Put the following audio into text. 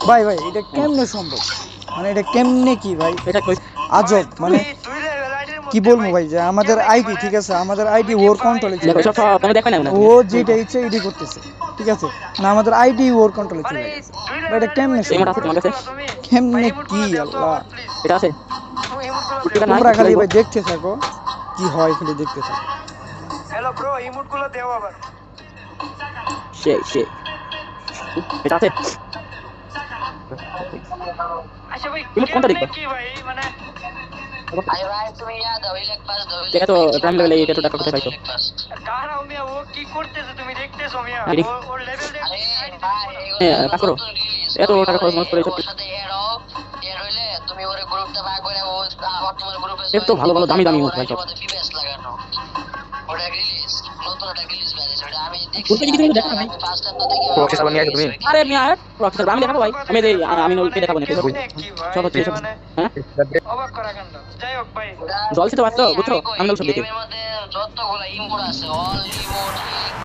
ভাই ভাই এটা কেমনে সম্ভব, মানে এটা কেমনে কি ভাই, এটা কই আজব মানে কি বলবো ভাই, যে আমাদের আইডি ঠিক আছে, আমাদের আইডি ওর কন্ট্রোলে চলে দেখো সব গেছে, তুমি দেখো না মনে ও যেটা ইচ্ছে এডি করতেছে ঠিক আছে, না আমাদের আইডি ওর কন্ট্রোলে চলে গেছে ভাই, এটা কেমনে এই মোটা সম্ভব, আছে তোমার কাছে কেমনে কি আল্লাহ। এটা আছে উঠতে নাই তোমরা উঠতে খালি লাগবো ভাই দেখতে থাকো কি হয়, খালি দেখতে থাকো। হ্যালো ব্রো, ইমোট গুলো দেও আবার। সে এটা আছে আচ্ছা ভাই ইমোট কোনটা কেমনে দেখবা কি ভাই মানে আরে ভাই তুমি দাও ইলেক পাস দাও দেখো তো প্রাইম লেভেলে এই টেটুটা কোথায় পাইছো কারা মিয়া, ও কি করতেছে তুমি দেখতেছো মিয়া? আরে ওর লেভেল আরে দেখতে ভাই কাজ করো এত টাকা খরচ করে সব ওর সাথে এড হও, এড হইলে তুমি ওরে গ্রুপটা ভাগ করে ও আবার তোমার গ্রুপে এর তো ভালো ভালো দামি দামি ইমোট ভাই সব ফিবেস লাগানো ওটা রিলিজ নতুন একটা রিলিজ বেরিয়েছে ওটা আমি দেখছি বলতে কি তুমি দেখো না ভাই আমি ফার্স্ট টাইম তো দেখি প্রক্সি সার্ভার নিয়ে আসো তুমি আরে মিয়া প্রফেসর আমি দেখাবো ভাই আমি আমি ওকে দেখাবো না কেমনে কি ভাই সব হচ্ছে সব মানে হ্যাঁ অবাক করা কাণ্ড। যাই হোক ভাই, জলসি তো পারছো বুঝছো আমি সব দেখি গেমের মধ্যে যতগুলো ইমোট আছে অল ইমোট